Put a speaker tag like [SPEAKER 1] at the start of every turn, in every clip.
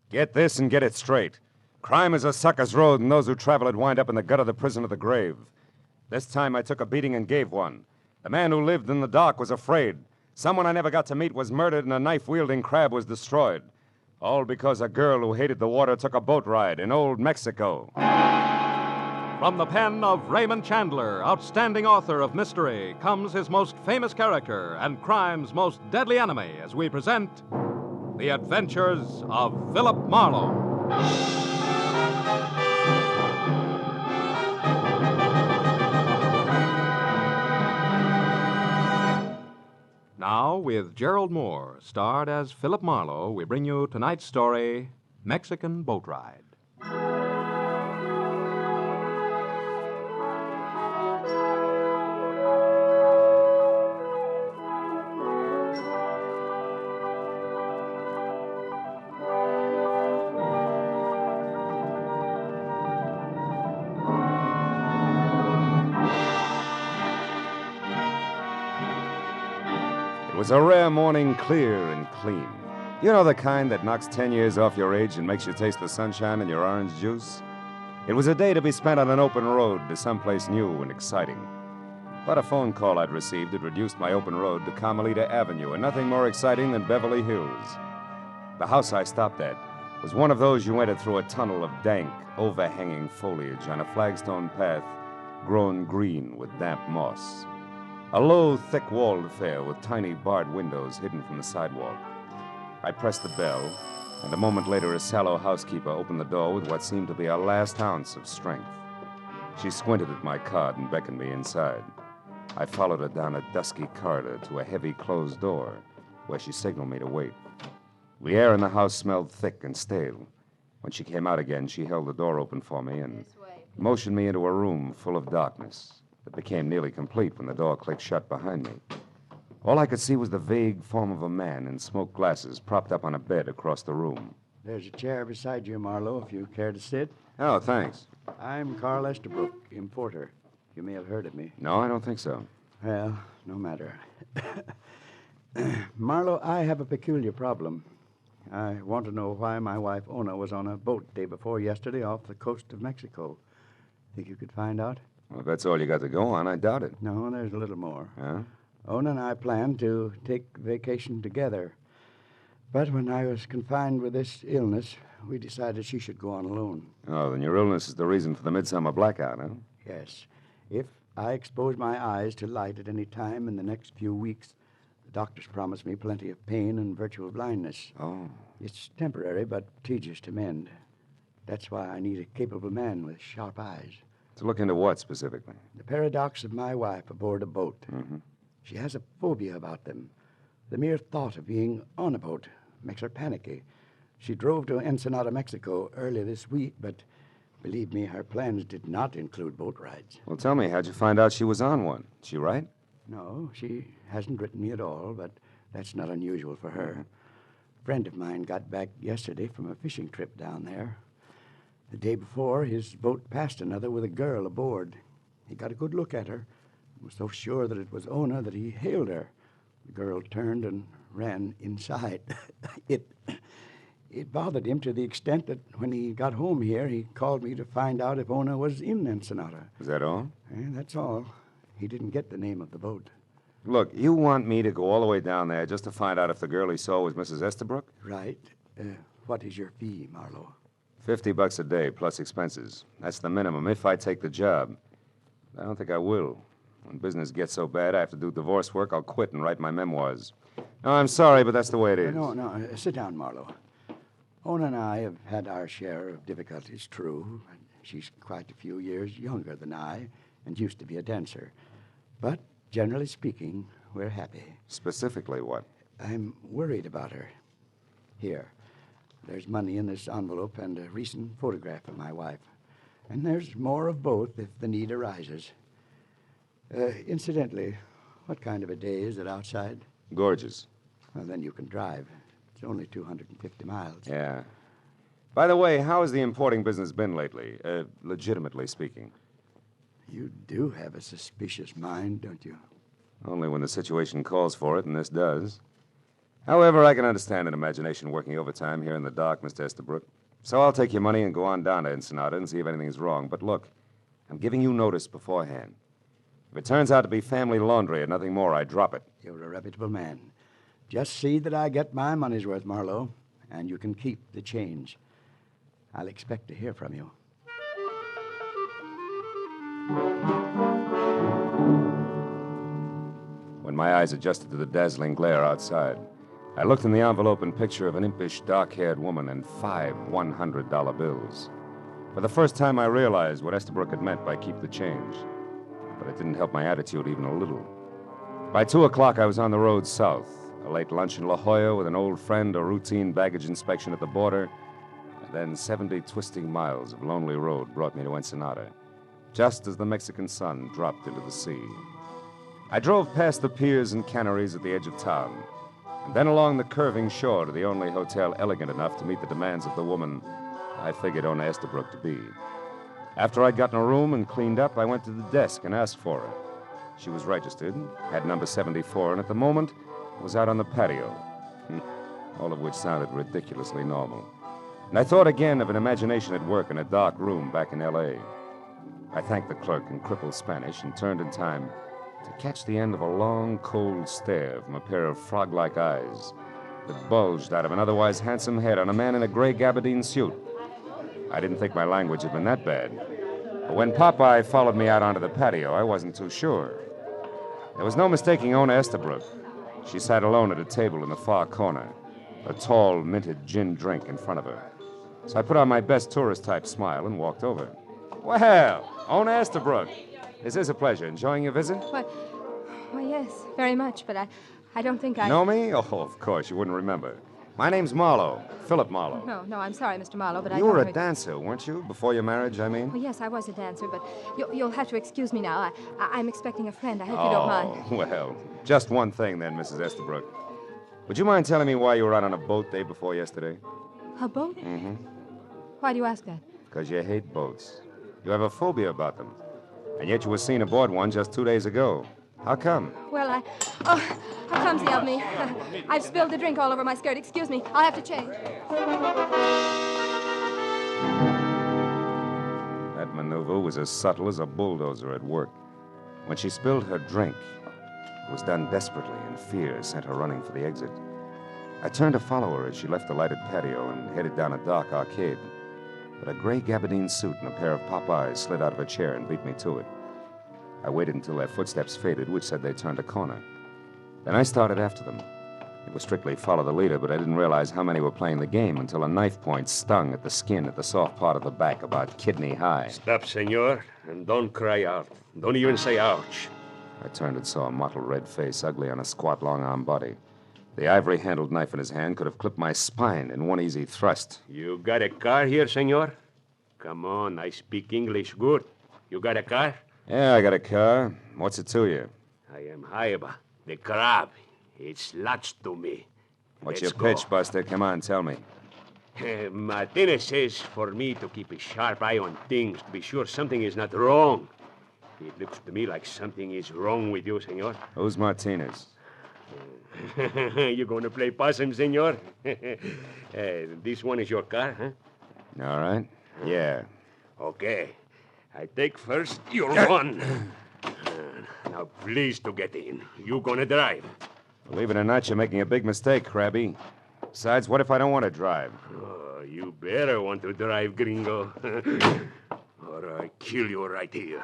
[SPEAKER 1] Get this and get it straight. Crime is a sucker's road, and those who travel it wind up in the gut of the prison of the grave. This time I took a beating and gave one. The man who lived in the dock was afraid. Someone I never got to meet was murdered, and a knife-wielding crab was destroyed. All because a girl who hated the water took a boat ride in old Mexico.
[SPEAKER 2] From the pen of Raymond Chandler, outstanding author of mystery, comes his most famous character and crime's most deadly enemy as we present The Adventures of Philip Marlowe. Now, with Gerald Moore, starred as Philip Marlowe, we bring you tonight's story, Mexican Boat Ride.
[SPEAKER 1] It was a rare morning, clear and clean. You know the kind that knocks 10 years off your age and makes you taste the sunshine in your orange juice? It was a day to be spent on an open road to someplace new and exciting. But a phone call I'd received had reduced my open road to Carmelita Avenue, and nothing more exciting than Beverly Hills. The house I stopped at was one of those you entered through a tunnel of dank, overhanging foliage on a flagstone path grown green with damp moss. A low, thick-walled affair with tiny barred windows hidden from the sidewalk. I pressed the bell, and a moment later a sallow housekeeper opened the door with what seemed to be a last ounce of strength. She squinted at my card and beckoned me inside. I followed her down a dusky corridor to a heavy closed door, where she signaled me to wait. The air in the house smelled thick and stale. When she came out again, she held the door open for me and motioned me into a room full of darkness. It became nearly complete when the door clicked shut behind me. All I could see was the vague form of a man in smoked glasses propped up on a bed across the room.
[SPEAKER 3] There's a chair beside you, Marlowe, if you care to sit.
[SPEAKER 1] Oh, thanks.
[SPEAKER 3] I'm Carl Estabrook, importer. You may have heard of me.
[SPEAKER 1] No, I don't think so.
[SPEAKER 3] Well, no matter. Marlowe, I have a peculiar problem. I want to know why my wife, Ona, was on a boat day before yesterday off the coast of Mexico. Think you could find out?
[SPEAKER 1] Well, if that's all you got to go on, I doubt it.
[SPEAKER 3] No, there's a little more.
[SPEAKER 1] Huh?
[SPEAKER 3] Ona and I planned to take vacation together. But when I was confined with this illness, we decided she should go on alone.
[SPEAKER 1] Oh, then your illness is the reason for the midsummer blackout, huh?
[SPEAKER 3] Yes. If I expose my eyes to light at any time in the next few weeks, the doctors promised me plenty of pain and virtual blindness.
[SPEAKER 1] Oh.
[SPEAKER 3] It's temporary, but tedious to mend. That's why I need a capable man with sharp eyes.
[SPEAKER 1] To look into what specifically?
[SPEAKER 3] The paradox of my wife aboard a boat.
[SPEAKER 1] Mm-hmm.
[SPEAKER 3] She has a phobia about them. The mere thought of being on a boat makes her panicky. She drove to Ensenada, Mexico earlier this week, but believe me, her plans did not include boat rides.
[SPEAKER 1] Well, tell me, how'd you find out she was on one? She right?
[SPEAKER 3] No, she hasn't written me at all, but that's not unusual for her. A friend of mine got back yesterday from a fishing trip down there. The day before, his boat passed another with a girl aboard. He got a good look at her and was so sure that it was Ona that he hailed her. The girl turned and ran inside. It bothered him to the extent that when he got home here, he called me to find out if Ona was in Ensenada.
[SPEAKER 1] Is that all?
[SPEAKER 3] That's all. He didn't get the name of the boat.
[SPEAKER 1] Look, you want me to go all the way down there just to find out if the girl he saw was Mrs. Estabrook?
[SPEAKER 3] Right. What is your fee, Marlowe?
[SPEAKER 1] $50 a day plus expenses. That's the minimum if I take the job. I don't think I will. When business gets so bad I have to do divorce work, I'll quit and write my memoirs. No, I'm sorry, but that's the way it is.
[SPEAKER 3] No. Sit down, Marlowe. Ona and I have had our share of difficulties, true. She's quite a few years younger than I and used to be a dancer. But generally speaking, we're happy.
[SPEAKER 1] Specifically what?
[SPEAKER 3] I'm worried about her. Here. There's money in this envelope and a recent photograph of my wife. And there's more of both if the need arises. Incidentally, what kind of a day is it outside?
[SPEAKER 1] Gorgeous.
[SPEAKER 3] Well, then you can drive. It's only 250 miles.
[SPEAKER 1] Yeah. By the way, how has the importing business been lately, legitimately speaking?
[SPEAKER 3] You do have a suspicious mind, don't you?
[SPEAKER 1] Only when the situation calls for it, and this does. However, I can understand an imagination working overtime here in the dark, Mr. Estabrook. So I'll take your money and go on down to Ensenada and see if anything's wrong. But look, I'm giving you notice beforehand. If it turns out to be family laundry and nothing more, I drop it.
[SPEAKER 3] You're a reputable man. Just see that I get my money's worth, Marlowe, and you can keep the change. I'll expect to hear from you.
[SPEAKER 1] When my eyes adjusted to the dazzling glare outside, I looked in the envelope and picture of an impish, dark-haired woman and 5 $100 bills. For the first time, I realized what Estabrook had meant by keep the change. But it didn't help my attitude even a little. By 2 o'clock, I was on the road south. A late lunch in La Jolla with an old friend, a routine baggage inspection at the border, and then 70 twisting miles of lonely road brought me to Ensenada, just as the Mexican sun dropped into the sea. I drove past the piers and canneries at the edge of town, and then along the curving shore to the only hotel elegant enough to meet the demands of the woman I figured Ona Estabrook to be. After I'd gotten a room and cleaned up, I went to the desk and asked for her. She was registered, had number 74, and at the moment was out on the patio. All of which sounded ridiculously normal. And I thought again of an imagination at work in a dark room back in L.A. I thanked the clerk in crippled Spanish and turned in time to catch the end of a long, cold stare from a pair of frog-like eyes that bulged out of an otherwise handsome head on a man in a gray gabardine suit. I didn't think my language had been that bad. But when Popeye followed me out onto the patio, I wasn't too sure. There was no mistaking Ona Estabrook. She sat alone at a table in the far corner, a tall, minted gin drink in front of her. So I put on my best tourist-type smile and walked over. Well, Ona Estabrook, this is a pleasure. Enjoying your visit?
[SPEAKER 4] Why, yes, very much, but I don't think I...
[SPEAKER 1] Know me? Oh, of course, you wouldn't remember. My name's Marlowe, Philip Marlowe.
[SPEAKER 4] No, I'm sorry, Mr. Marlowe, but
[SPEAKER 1] You were a dancer, weren't you? Before your marriage, I mean?
[SPEAKER 4] Well, yes, I was a dancer, but you'll have to excuse me now. I'm expecting a friend. I hope you don't mind.
[SPEAKER 1] Oh, well, just one thing then, Mrs. Estabrook. Would you mind telling me why you were out on a boat day before yesterday?
[SPEAKER 4] A boat?
[SPEAKER 1] Mm-hmm.
[SPEAKER 4] Why do you ask that?
[SPEAKER 1] Because you hate boats. You have a phobia about them. And yet you were seen aboard one just 2 days ago. How come?
[SPEAKER 4] Well, how clumsy of me. I've spilled the drink all over my skirt. Excuse me. I'll have to change.
[SPEAKER 1] That maneuver was as subtle as a bulldozer at work. When she spilled her drink, it was done desperately, and fear sent her running for the exit. I turned to follow her as she left the lighted patio and headed down a dark arcade. But a gray gabardine suit and a pair of Popeyes slid out of a chair and beat me to it. I waited until their footsteps faded, which said they turned a corner. Then I started after them. It was strictly follow the leader, but I didn't realize how many were playing the game until a knife point stung at the skin at the soft part of the back about kidney high.
[SPEAKER 5] Stop, senor, and don't cry out. Don't even say ouch.
[SPEAKER 1] I turned and saw a mottled red face, ugly on a squat, long-armed body. The ivory-handled knife in his hand could have clipped my spine in one easy thrust.
[SPEAKER 5] You got a car here, senor? Come on, I speak English good. You got a car?
[SPEAKER 1] Yeah, I got a car. What's it to you?
[SPEAKER 5] I am Haiba, the crab. It's lots to me.
[SPEAKER 1] What's
[SPEAKER 5] Let's
[SPEAKER 1] your pitch,
[SPEAKER 5] go.
[SPEAKER 1] Buster? Come on, tell me.
[SPEAKER 5] Martinez says for me to keep a sharp eye on things, to be sure something is not wrong. It looks to me like something is wrong with you, senor.
[SPEAKER 1] Who's Martinez?
[SPEAKER 5] You going to play possum, senor? This one is your car, huh?
[SPEAKER 1] All right. Yeah.
[SPEAKER 5] Okay. I take first your one. Now, please to get in. You gonna drive.
[SPEAKER 1] Believe it or not, you're making a big mistake, Krabby. Besides, what if I don't want to drive?
[SPEAKER 5] Oh, you better want to drive, gringo. Or I kill you right here.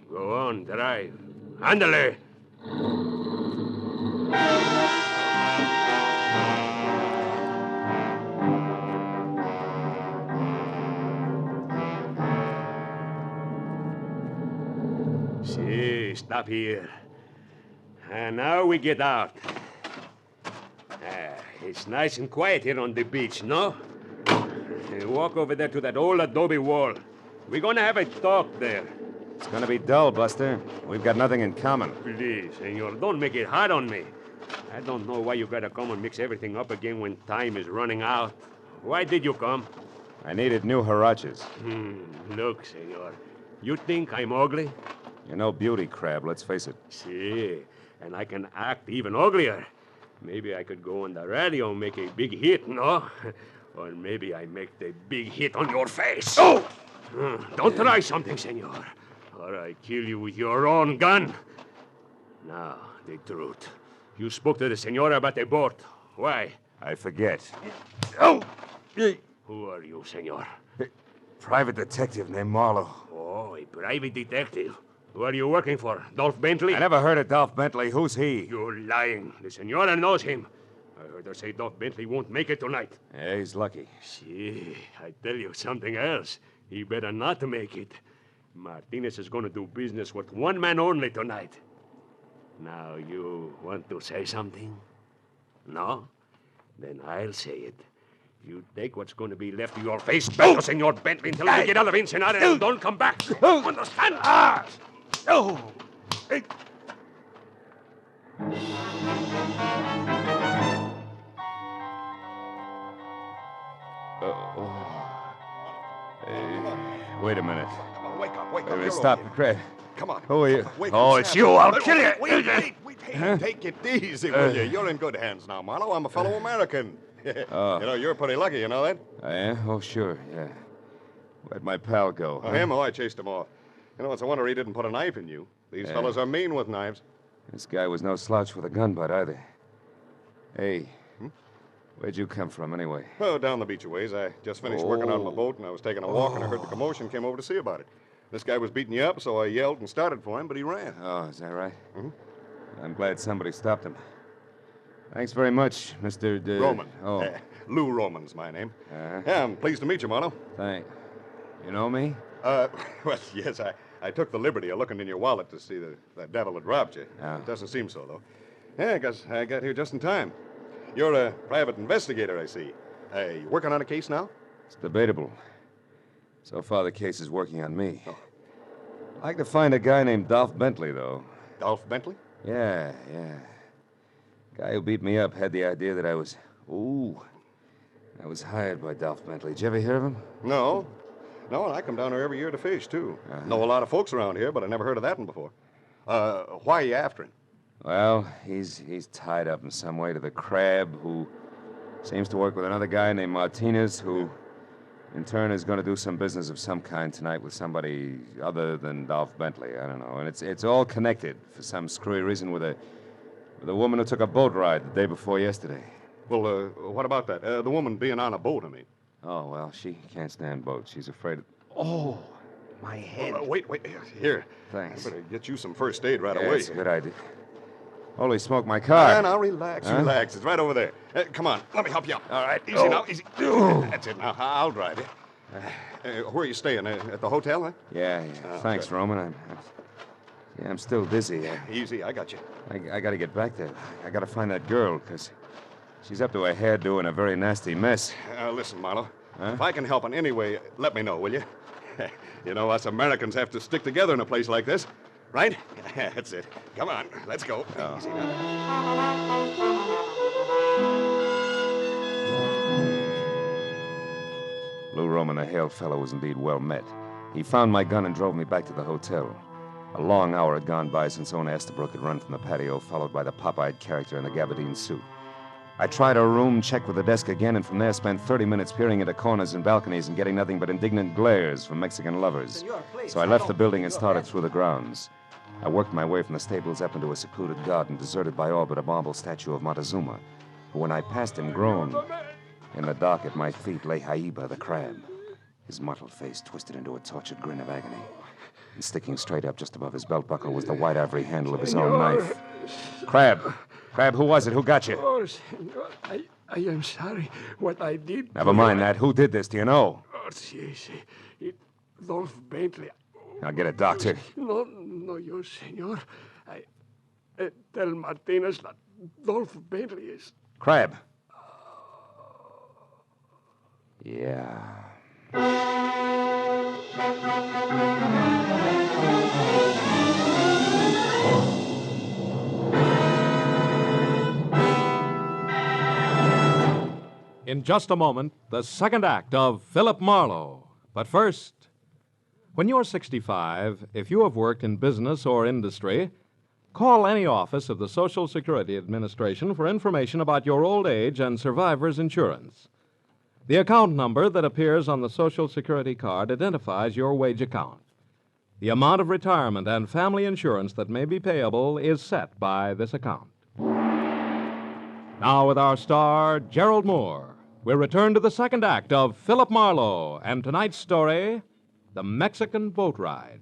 [SPEAKER 5] Go on, drive. Ándale. See, stop here. And now we get out. It's nice and quiet here on the beach, no? Walk over there to that old adobe wall. We're gonna have a talk there.
[SPEAKER 1] It's gonna be dull, Buster. We've got nothing in common.
[SPEAKER 5] Please, senor, don't make it hard on me. I don't know why you gotta come and mix everything up again when time is running out. Why did you come?
[SPEAKER 1] I needed new huaraches.
[SPEAKER 5] Look, senor, you think I'm ugly?
[SPEAKER 1] You're no beauty, Crab, let's face it.
[SPEAKER 5] See, and I can act even uglier. Maybe I could go on the radio and make a big hit, no? Or maybe I make the big hit on your face. Oh! Don't try something, senor, or I kill you with your own gun. Now, the truth. You spoke to the senora about the boat. Why?
[SPEAKER 1] I forget.
[SPEAKER 5] Oh! Who are you, senor?
[SPEAKER 1] Private detective named Marlowe.
[SPEAKER 5] Oh, a private detective. Who are you working for? Dolph Bentley?
[SPEAKER 1] I never heard of Dolph Bentley. Who's he?
[SPEAKER 5] You're lying. The senora knows him. I heard her say Dolph Bentley won't make it tonight.
[SPEAKER 1] Yeah, he's lucky.
[SPEAKER 5] See, I tell you something else. He better not make it. Martinez is going to do business with one man only tonight. Now, you want to say something? No? Then I'll say it. You take what's going to be left of your face back to Senor Bentley until you get out of Ensenada and don't come back. Understand?
[SPEAKER 1] Oh! Hey. Wait a minute.
[SPEAKER 6] Come on, wake up, wake up.
[SPEAKER 1] Wait,
[SPEAKER 6] You're
[SPEAKER 1] stop,
[SPEAKER 6] okay.
[SPEAKER 1] Craig.
[SPEAKER 6] Come on.
[SPEAKER 1] Who are you?
[SPEAKER 6] Wake
[SPEAKER 5] Oh,
[SPEAKER 6] up,
[SPEAKER 5] it's
[SPEAKER 6] Sam.
[SPEAKER 5] you. I'll kill you.
[SPEAKER 6] Wait. Hey, take it easy, will you? You're in good hands now, Marlowe. I'm a fellow American.
[SPEAKER 1] Oh.
[SPEAKER 6] You know, you're pretty lucky, you know that?
[SPEAKER 1] I am? Oh, sure, yeah. Where'd my pal go?
[SPEAKER 6] Oh, him? Oh, I chased him off. You know, it's a wonder he didn't put a knife in you. These
[SPEAKER 1] Yeah.
[SPEAKER 6] fellas are mean with knives.
[SPEAKER 1] This guy was no slouch with a gun butt either. Hey, where'd you come from anyway?
[SPEAKER 6] Oh, down the beach a ways. I just finished working on my boat, and I was taking a walk, and I heard the commotion, came over to see about it. This guy was beating you up, so I yelled and started for him, but he ran.
[SPEAKER 1] Oh, is that right?
[SPEAKER 6] Mhm.
[SPEAKER 1] I'm glad somebody stopped him. Thanks very much, Mr.
[SPEAKER 6] Roman.
[SPEAKER 1] Oh,
[SPEAKER 6] Lou Roman's my name.
[SPEAKER 1] Uh-huh.
[SPEAKER 6] Yeah, I'm pleased to meet you, Marlowe.
[SPEAKER 1] thank. You know me?
[SPEAKER 6] Well, yes, I took the liberty of looking in your wallet to see that devil had robbed you.
[SPEAKER 1] Oh.
[SPEAKER 6] It doesn't seem so, though. Yeah, I guess I got here just in time. You're a private investigator, I see. You working on a case now?
[SPEAKER 1] It's debatable. So far, the case is working on me. I'd like to find a guy named Dolph Bentley, though.
[SPEAKER 6] Dolph Bentley?
[SPEAKER 1] Yeah. Guy who beat me up had the idea that I was hired by Dolph Bentley. Did you ever hear of him?
[SPEAKER 6] No. No, and I come down here every year to fish, too. Know a lot of folks around here, but I never heard of that one before. Why are you after him?
[SPEAKER 1] Well, he's tied up in some way to the Crab, who seems to work with another guy named Martinez, who in turn is going to do some business of some kind tonight with somebody other than Dolph Bentley. I don't know. And it's all connected for some screwy reason with a woman who took a boat ride the day before yesterday.
[SPEAKER 6] Well, what about that? The woman being on a boat, I mean.
[SPEAKER 1] Oh, well, she can't stand boats. She's afraid of... Oh, my head.
[SPEAKER 6] Wait. Here.
[SPEAKER 1] Thanks.
[SPEAKER 6] I better get you some first aid right
[SPEAKER 1] Yeah,
[SPEAKER 6] away.
[SPEAKER 1] it's a good idea. Holy smoke, my car.
[SPEAKER 6] Now, relax. It's right over there. Come on, let me help you up.
[SPEAKER 1] All right.
[SPEAKER 6] Easy now, easy. That's it. Now, I'll drive you. Where are you staying? At the hotel, huh?
[SPEAKER 1] Yeah. Thanks,
[SPEAKER 6] good.
[SPEAKER 1] Roman. I'm still dizzy.
[SPEAKER 6] Easy, I got you.
[SPEAKER 1] I got to get back there. I got to find that girl, because she's up to her hairdo in a very nasty mess.
[SPEAKER 6] Listen, Marlowe.
[SPEAKER 1] Huh?
[SPEAKER 6] If I can help in any way, let me know, will you? You know, us Americans have to stick together in a place like this, right? That's it. Come on, let's go. Easy now.
[SPEAKER 1] Lou Roman, the hail fellow, was indeed well met. He found my gun and drove me back to the hotel. A long hour had gone by since Ona Estabrook had run from the patio, followed by the pop-eyed character in the gabardine suit. I tried her room, checked with the desk again, and from there spent 30 minutes peering into corners and balconies and getting nothing but indignant glares from Mexican lovers. So I left the building and started through the grounds. I worked my way from the stables up into a secluded garden deserted by all but a marble statue of Montezuma, who, when I passed him, groaned. In the dark at my feet lay Haiba the crab, his mottled face twisted into a tortured grin of agony. And sticking straight up just above his belt buckle was the white ivory handle of his own knife. Crab, who was it? Who got you?
[SPEAKER 7] Oh, senor, I am sorry what I did.
[SPEAKER 1] Never mind that. Who did this? Do you know?
[SPEAKER 7] Oh, sí. Dolph Bentley.
[SPEAKER 1] Now get a doctor.
[SPEAKER 7] No, yo, senor. Tell Martinez that Dolph Bentley is...
[SPEAKER 1] Crab. Yeah.
[SPEAKER 2] In just a moment, the second act of Philip Marlowe. But first, when you're 65, if you have worked in business or industry, Call any office of the Social Security Administration for information about your old age and survivor's insurance. The account number that appears on the Social Security card identifies your wage account. The amount of retirement and family insurance that may be payable is set by this account. Now, with our star, Gerald Moore, we'll return to the second act of Philip Marlowe and tonight's story, The Mexican Boat Ride.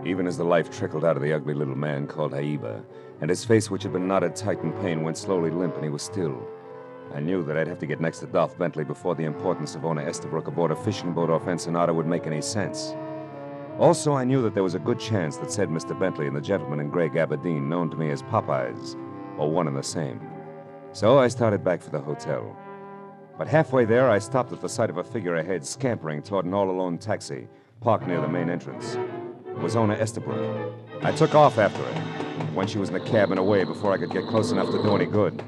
[SPEAKER 1] Even as the life trickled out of the ugly little man called Aiba, and his face, which had been knotted tight in pain, went slowly limp, and he was still, I knew that I'd have to get next to Dolph Bentley before the importance of Ona Estabrook aboard a fishing boat off Ensenada would make any sense. Also, I knew that there was a good chance that said Mr. Bentley and the gentleman in gray gabardine, known to me as Popeyes, were one and the same. So I started back for the hotel. But halfway there, I stopped at the sight of a figure ahead, scampering toward an all-alone taxi, parked near the main entrance. It was Ona Estabrook. I took off after her, when she was in the cab and away before I could get close enough to do any good.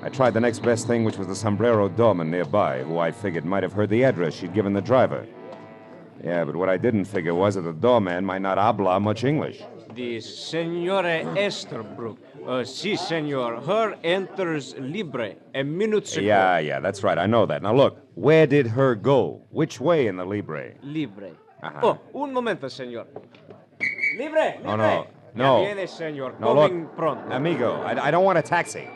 [SPEAKER 1] I tried the next best thing, which was the sombrero doorman nearby, who I figured might have heard the address she'd given the driver. Yeah, but what I didn't figure was that the doorman might not habla much English.
[SPEAKER 8] The Senora Estabrook. Si, senor. Her enters libre a minute ago.
[SPEAKER 1] Yeah, that's right. I know that. Now, look, where did her go? Which way in the Libre?
[SPEAKER 8] Libre.
[SPEAKER 1] Uh-huh.
[SPEAKER 8] Oh, un momento, senor. Libre, libre.
[SPEAKER 1] Oh, no. No.
[SPEAKER 8] Ya viene, senor.
[SPEAKER 1] No,
[SPEAKER 8] Coming
[SPEAKER 1] look,
[SPEAKER 8] pronto.
[SPEAKER 1] amigo, I don't want a taxi.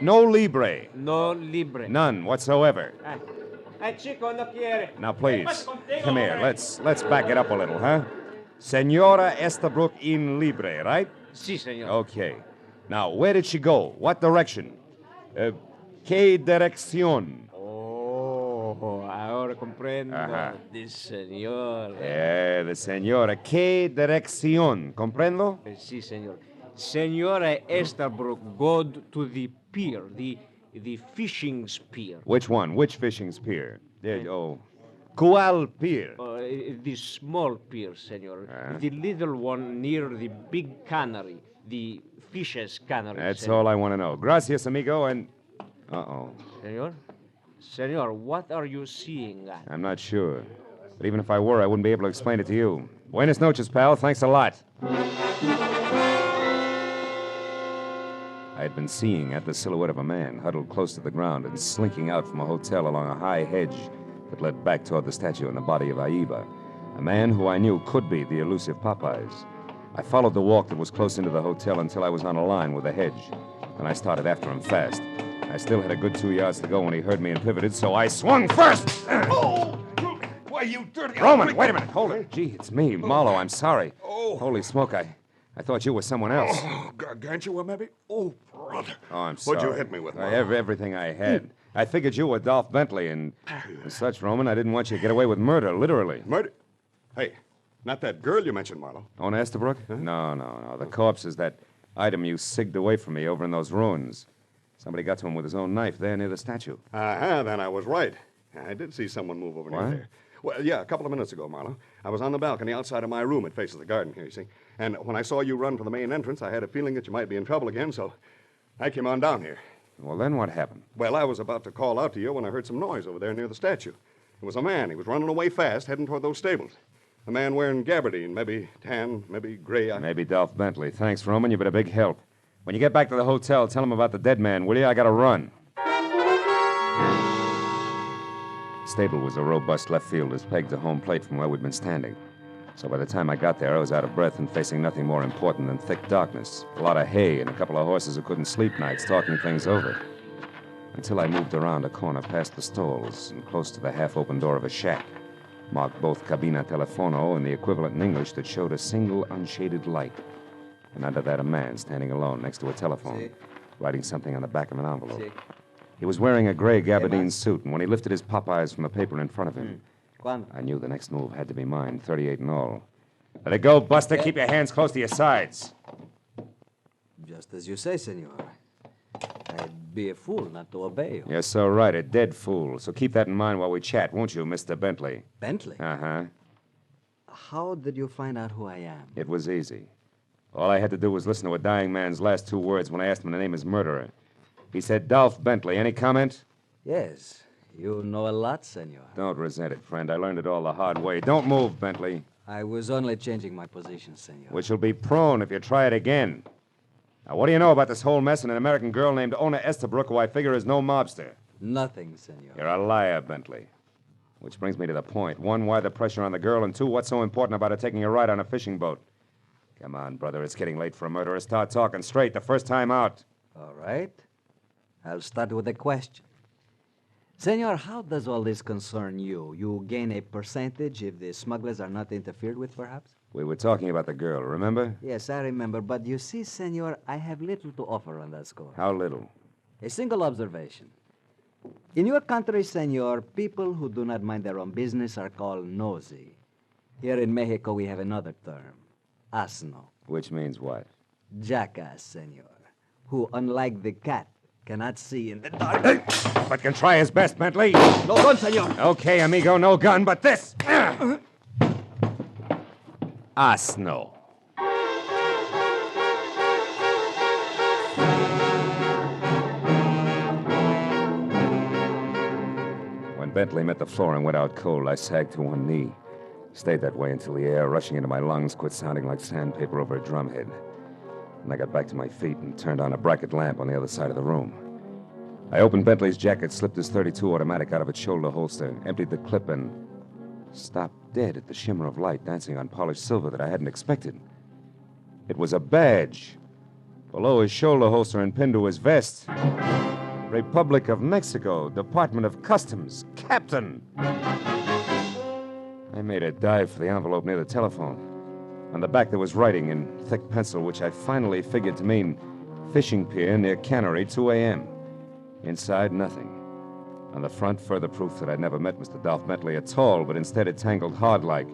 [SPEAKER 1] No Libre.
[SPEAKER 8] No libre.
[SPEAKER 1] None whatsoever.
[SPEAKER 8] Chico, no quiere.
[SPEAKER 1] Now, please, come here. Let's back it up a little, huh? Senora Estabrook in Libre, right?
[SPEAKER 8] Si, senor.
[SPEAKER 1] Okay. Now, where did she go? What direction? ¿Qué dirección?
[SPEAKER 8] Oh, ahora comprendo.
[SPEAKER 1] Ajá.
[SPEAKER 8] This senor.
[SPEAKER 1] The señora. ¿Qué dirección? ¿Comprendo?
[SPEAKER 8] Si, senor. Senora Estabrook go to the pier, the fishing pier.
[SPEAKER 1] Which one? Which fishing pier? ¿Cuál pier?
[SPEAKER 8] The small pier, senor. The little one near the big cannery, the fishes cannery.
[SPEAKER 1] That's
[SPEAKER 8] senor.
[SPEAKER 1] all I want to know. Gracias, amigo, and... Uh-oh.
[SPEAKER 8] Senor? Senor, what are you seeing at?
[SPEAKER 1] I'm not sure. But even if I were, I wouldn't be able to explain it to you. Buenas noches, pal. Thanks a lot. I had been seeing at the silhouette of a man huddled close to the ground and slinking out from a hotel along a high hedge that led back toward the statue in the body of Aiba, a man who I knew could be the elusive Popeyes. I followed the walk that was close into the hotel until I was on a line with the hedge. Then I started after him fast. I still had a good 2 yards to go when he heard me and pivoted, so I swung first!
[SPEAKER 6] Oh! Why, you dirty...
[SPEAKER 1] Roman, wait a minute. Hold it. Gee, it's me, Marlowe. I'm sorry. Oh. Holy smoke, I thought you were someone else.
[SPEAKER 6] Oh, Gargantua, maybe? Oh, brother.
[SPEAKER 1] Oh, I'm sorry.
[SPEAKER 6] What'd you hit me with, Marlowe?
[SPEAKER 1] Everything I had. I figured you were Dolph Bentley, and as such, Roman, I didn't want you to get away with murder, literally.
[SPEAKER 6] Murder? Hey, not that girl you mentioned, Marlowe.
[SPEAKER 1] Ona Estabrook? Huh? No. The corpse is that item you sigged away from me over in those ruins. Somebody got to him with his own knife there near the statue.
[SPEAKER 6] Then I was right. I did see someone move over near there. Well, yeah, a couple of minutes ago, Marlowe. I was on the balcony outside of my room. It faces the garden here, you see. And when I saw you run for the main entrance, I had a feeling that you might be in trouble again, so I came on down here.
[SPEAKER 1] Well, then what happened?
[SPEAKER 6] Well, I was about to call out to you when I heard some noise over there near the statue. It was a man. He was running away fast, heading toward those stables. A man wearing gabardine, maybe tan, maybe gray.
[SPEAKER 1] Maybe Dolph Bentley. Thanks, Roman. You've been a big help. When you get back to the hotel, tell him about the dead man, will you? I gotta run. The stable was a robust left field as pegged to home plate from where we'd been standing. So by the time I got there, I was out of breath and facing nothing more important than thick darkness, a lot of hay, and a couple of horses who couldn't sleep nights talking things over. Until I moved around a corner past the stalls and close to the half-open door of a shack, marked both cabina telefono and the equivalent in English that showed a single unshaded light. And under that, a man standing alone next to a telephone, writing something on the back of an envelope. He was wearing a gray gabardine suit, and when he lifted his Popeyes from the paper in front of him, I knew the next move had to be mine, 38 and all. Let it go, Buster. Keep your hands close to your sides.
[SPEAKER 9] Just as you say, senor. I'd be a fool not to obey you.
[SPEAKER 1] You're so right, a dead fool. So keep that in mind while we chat, won't you, Mr. Bentley?
[SPEAKER 9] Bentley?
[SPEAKER 1] Uh-huh.
[SPEAKER 9] How did you find out who I am?
[SPEAKER 1] It was easy. All I had to do was listen to a dying man's last two words when I asked him to name his murderer. He said, Dolph Bentley. Any comment?
[SPEAKER 9] Yes, you know a lot, senor.
[SPEAKER 1] Don't resent it, friend. I learned it all the hard way. Don't move, Bentley.
[SPEAKER 9] I was only changing my position, senor.
[SPEAKER 1] Which will be prone if you try it again. Now, what do you know about this whole mess and an American girl named Ona Estabrook, who I figure is no mobster?
[SPEAKER 9] Nothing, senor.
[SPEAKER 1] You're a liar, Bentley. Which brings me to the point. One, why the pressure on the girl? And two, what's so important about her taking a ride on a fishing boat? Come on, brother. It's getting late for a murderer. Start talking straight the first time out.
[SPEAKER 9] All right. I'll start with a question. Senor, how does all this concern you? You gain a percentage if the smugglers are not interfered with, perhaps?
[SPEAKER 1] We were talking about the girl, remember?
[SPEAKER 9] Yes, I remember. But you see, senor, I have little to offer on that score.
[SPEAKER 1] How little?
[SPEAKER 9] A single observation. In your country, senor, people who do not mind their own business are called nosy. Here in Mexico, we have another term, asno.
[SPEAKER 1] Which means what?
[SPEAKER 9] Jackass, senor, who, unlike the cat, cannot see in the dark.
[SPEAKER 1] But can try his best, Bentley.
[SPEAKER 9] No gun, senor.
[SPEAKER 1] Okay, amigo, no gun, but this. Asno. When Bentley met the floor and went out cold, I sagged to one knee. Stayed that way until the air rushing into my lungs quit sounding like sandpaper over a drumhead. And I got back to my feet and turned on a bracket lamp on the other side of the room. I opened Bentley's jacket, slipped his .32 automatic out of its shoulder holster, emptied the clip, and stopped dead at the shimmer of light dancing on polished silver that I hadn't expected. It was a badge. Below his shoulder holster and pinned to his vest. Republic of Mexico, Department of Customs, Captain. I made a dive for the envelope near the telephone. On the back there was writing in thick pencil, which I finally figured to mean fishing pier near Cannery, 2 a.m. Inside, nothing. On the front, further proof that I'd never met Mr. Dolph Bentley at all, but instead it tangled hard-like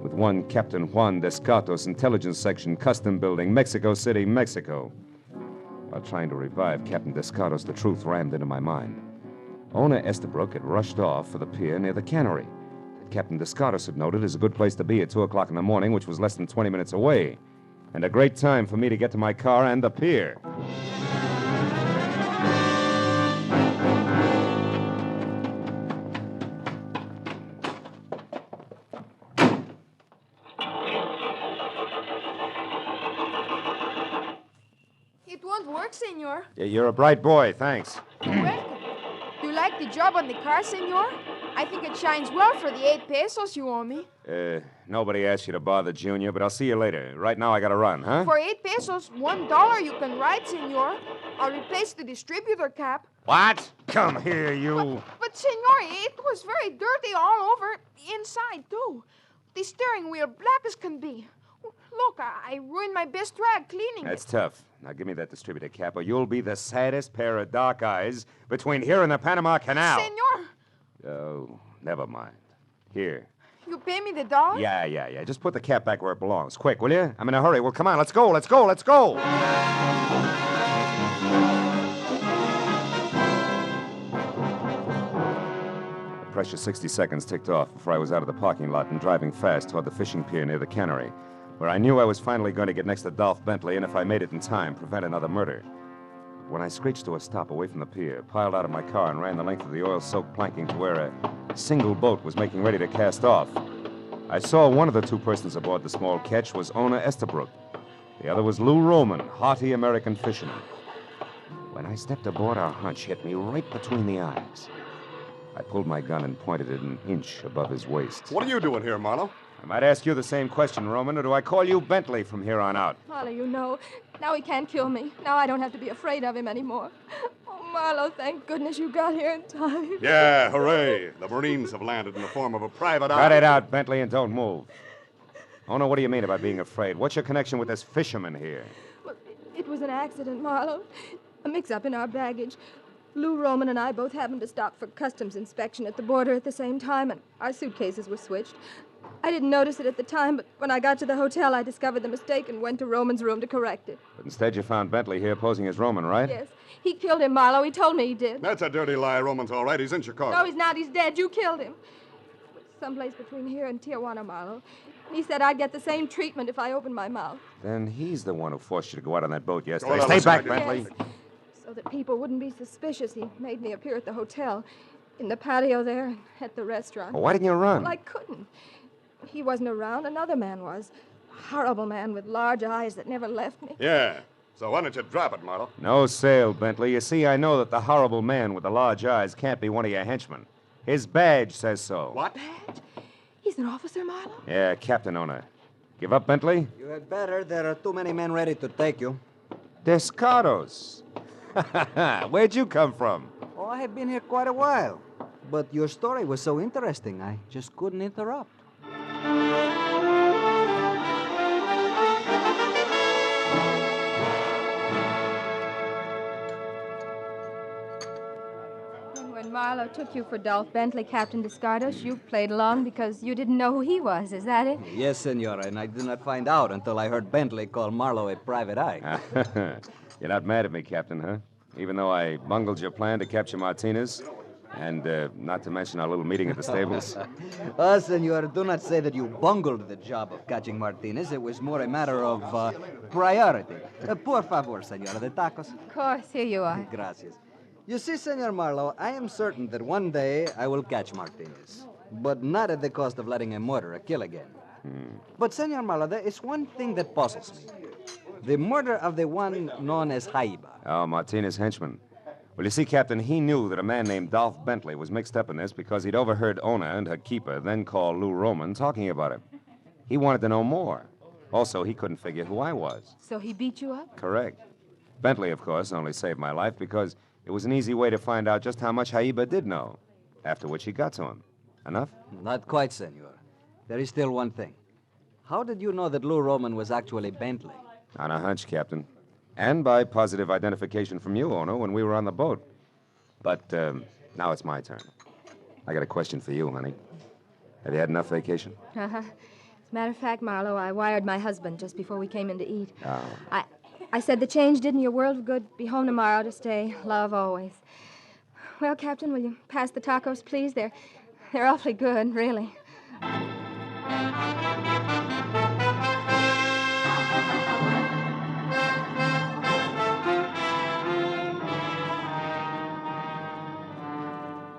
[SPEAKER 1] with one Captain Juan Descartos, Intelligence Section, Custom Building, Mexico City, Mexico. While trying to revive Captain Descartos, the truth rammed into my mind. Ona Estabrook had rushed off for the pier near the Cannery. Captain Descartos had noted is a good place to be at 2 o'clock in the morning, which was less than 20 minutes away, and a great time for me to get to my car and the pier.
[SPEAKER 10] It won't work, senor.
[SPEAKER 1] Yeah, you're a bright boy, thanks.
[SPEAKER 10] Welcome. Do you like the job on the car, senor? I think it shines well for the 8 pesos you owe me.
[SPEAKER 1] Nobody asked you to bother, Junior, but I'll see you later. Right now I gotta run, huh?
[SPEAKER 10] For 8 pesos, $1 you can ride, senor. I'll replace the distributor cap.
[SPEAKER 1] What? Come here, you.
[SPEAKER 10] But senor, it was very dirty all over, inside, too. The steering wheel black as can be. Look, I ruined my best rag cleaning
[SPEAKER 1] That's
[SPEAKER 10] it.
[SPEAKER 1] tough. Now give me that distributor cap, or you'll be the saddest pair of dark eyes between here and the Panama Canal.
[SPEAKER 10] Senor,
[SPEAKER 1] Oh, never mind. Here.
[SPEAKER 10] you pay me the $1?
[SPEAKER 1] Yeah. Just put the cap back where it belongs. Quick, will you? I'm in a hurry. Well, come on, let's go. The precious 60 seconds ticked off before I was out of the parking lot and driving fast toward the fishing pier near the Cannery, where I knew I was finally going to get next to Dolph Bentley and, if I made it in time, prevent another murder. When I screeched to a stop away from the pier, piled out of my car, and ran the length of the oil-soaked planking to where a single boat was making ready to cast off, I saw one of the two persons aboard the small ketch was Ona Estabrook. The other was Lou Roman, hearty American fisherman. When I stepped aboard, our hunch hit me right between the eyes. I pulled my gun and pointed it an inch above his waist.
[SPEAKER 6] What are you doing here, Marlowe?
[SPEAKER 1] I might ask you the same question, Roman, or do I call you Bentley from here on out?
[SPEAKER 4] Marlo, you know, now he can't kill me. Now I don't have to be afraid of him anymore. Oh, Marlo, thank goodness you got here in time.
[SPEAKER 6] Yeah, hooray. The Marines have landed in the form of a private eye.
[SPEAKER 1] Cut it out, Bentley, and don't move. Oh, no, what do you mean about being afraid? What's your connection with this fisherman here?
[SPEAKER 4] Well, it was an accident, Marlo. A mix-up in our baggage. Lou Roman and I both happened to stop for customs inspection at the border at the same time, and our suitcases were switched. I didn't notice it at the time, but when I got to the hotel, I discovered the mistake and went to Roman's room to correct it.
[SPEAKER 1] But instead, you found Bentley here posing as Roman, right?
[SPEAKER 4] Yes. He killed him, Marlo. He told me he did.
[SPEAKER 6] That's a dirty lie. Roman's all right. He's in Chicago.
[SPEAKER 4] No, he's not. He's dead. You killed him. Someplace between here and Tijuana, Marlo. He said I'd get the same treatment if I opened my mouth.
[SPEAKER 1] Then he's the one who forced you to go out on that boat yesterday.
[SPEAKER 6] Go on,
[SPEAKER 1] Stay
[SPEAKER 6] listen,
[SPEAKER 1] back,
[SPEAKER 6] I didn't-
[SPEAKER 1] Bentley.
[SPEAKER 4] Yes. So So that people wouldn't be suspicious, he made me appear at the hotel, in the patio there, and at the restaurant.
[SPEAKER 1] Well, why didn't you run?
[SPEAKER 4] Well, I couldn't. He wasn't around. Another man was. A horrible man with large eyes that never left me.
[SPEAKER 6] Yeah. So why don't you drop it, Marlowe?
[SPEAKER 1] No sale, Bentley. You see, I know that the horrible man with the large eyes can't be one of your henchmen. His badge says so.
[SPEAKER 6] What?
[SPEAKER 4] Badge? He's an officer, Marlowe?
[SPEAKER 1] Yeah, Captain Ona. Give up, Bentley?
[SPEAKER 9] You had better. There are too many men ready to take you.
[SPEAKER 1] Descartos. Where'd you come from?
[SPEAKER 9] Oh, I have been here quite a while. But your story was so interesting, I just couldn't interrupt.
[SPEAKER 4] And when Marlowe took you for Dolph Bentley, Captain Descartes, you played along because you didn't know who he was. Is that it?
[SPEAKER 9] Yes, senora, and I did not find out until I heard Bentley call Marlowe a private eye.
[SPEAKER 1] You're not mad at me, Captain, huh? Even though I bungled your plan to capture Martinez, and not to mention our little meeting at the stables.
[SPEAKER 9] Oh, senor, do not say that you bungled the job of catching Martinez. It was more a matter of priority. Por favor, senora, the tacos.
[SPEAKER 4] Of course, here you are.
[SPEAKER 9] Gracias. You see, Senor Marlowe, I am certain that one day I will catch Martinez, but not at the cost of letting a murderer kill again. But, Senor Marlowe, there is one thing that puzzles me. The murder of the one known as Jaiba.
[SPEAKER 1] Oh, Martinez henchman. Well, you see, Captain, he knew that a man named Dolph Bentley was mixed up in this because he'd overheard Ona and her keeper, then called Lou Roman, talking about him. He wanted to know more. Also, he couldn't figure who I was.
[SPEAKER 4] So he beat you up?
[SPEAKER 1] Correct. Bentley, of course, only saved my life because it was an easy way to find out just how much Jaiba did know, after which he got to him. Enough?
[SPEAKER 9] Not quite, senor. There is still one thing. How did you know that Lou Roman was actually Bentley?
[SPEAKER 1] On a hunch, Captain. And by positive identification from you, Ono, when we were on the boat. But now it's my turn. I got a question for you, honey. Have you had enough vacation?
[SPEAKER 4] Uh-huh. As a matter of fact, Marlowe, I wired my husband just before we came in to eat.
[SPEAKER 1] Oh.
[SPEAKER 4] I said the change did in your world of good. Be home tomorrow to stay. Love always. Well, Captain, will you pass the tacos, please? They're awfully good, really.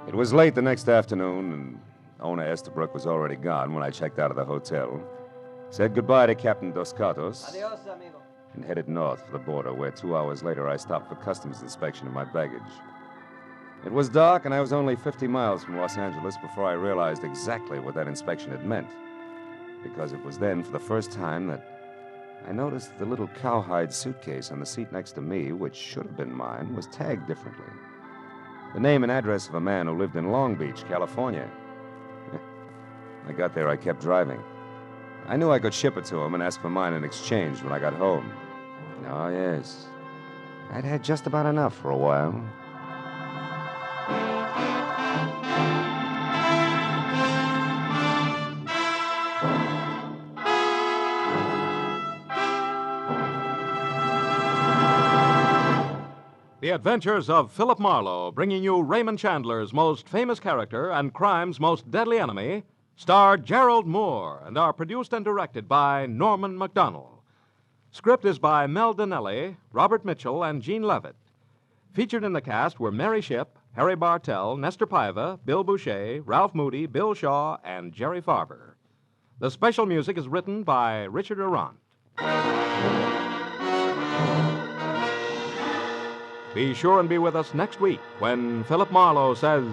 [SPEAKER 1] It was late the next afternoon, and Ona Estabrook was already gone when I checked out of the hotel. Said goodbye to Captain Dos Gatos.
[SPEAKER 9] Adios, amigo.
[SPEAKER 1] And headed north for the border, where 2 hours later I stopped for customs inspection of my baggage. It was dark, and I was only 50 miles from Los Angeles before I realized exactly what that inspection had meant. Because it was then, for the first time, that I noticed the little cowhide suitcase on the seat next to me, which should have been mine, was tagged differently. The name and address of a man who lived in Long Beach, California. When I got there, I kept driving. I knew I could ship it to him and ask for mine in exchange when I got home. Oh, yes. I'd had just about enough for a while.
[SPEAKER 2] The Adventures of Philip Marlowe, bringing you Raymond Chandler's most famous character and crime's most deadly enemy, star Gerald Moore, and are produced and directed by Norman MacDonald. Script is by Mel Donnelly, Robert Mitchell, and Gene Levitt. Featured in the cast were Mary Shipp, Harry Bartell, Nestor Paiva, Bill Boucher, Ralph Moody, Bill Shaw, and Jerry Farber. The special music is written by Richard Arant. Be sure and be with us next week when Philip Marlowe says...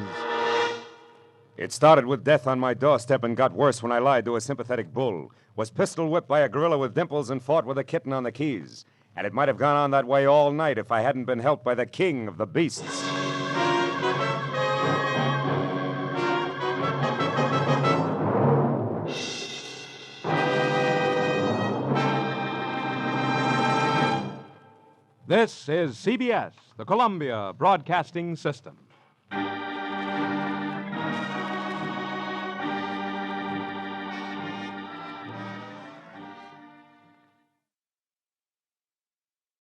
[SPEAKER 1] It started with death on my doorstep and got worse when I lied to a sympathetic bull, was pistol whipped by a gorilla with dimples, and fought with a kitten on the Keys. And it might have gone on that way all night if I hadn't been helped by the king of the beasts.
[SPEAKER 2] This is CBS, the Columbia Broadcasting System.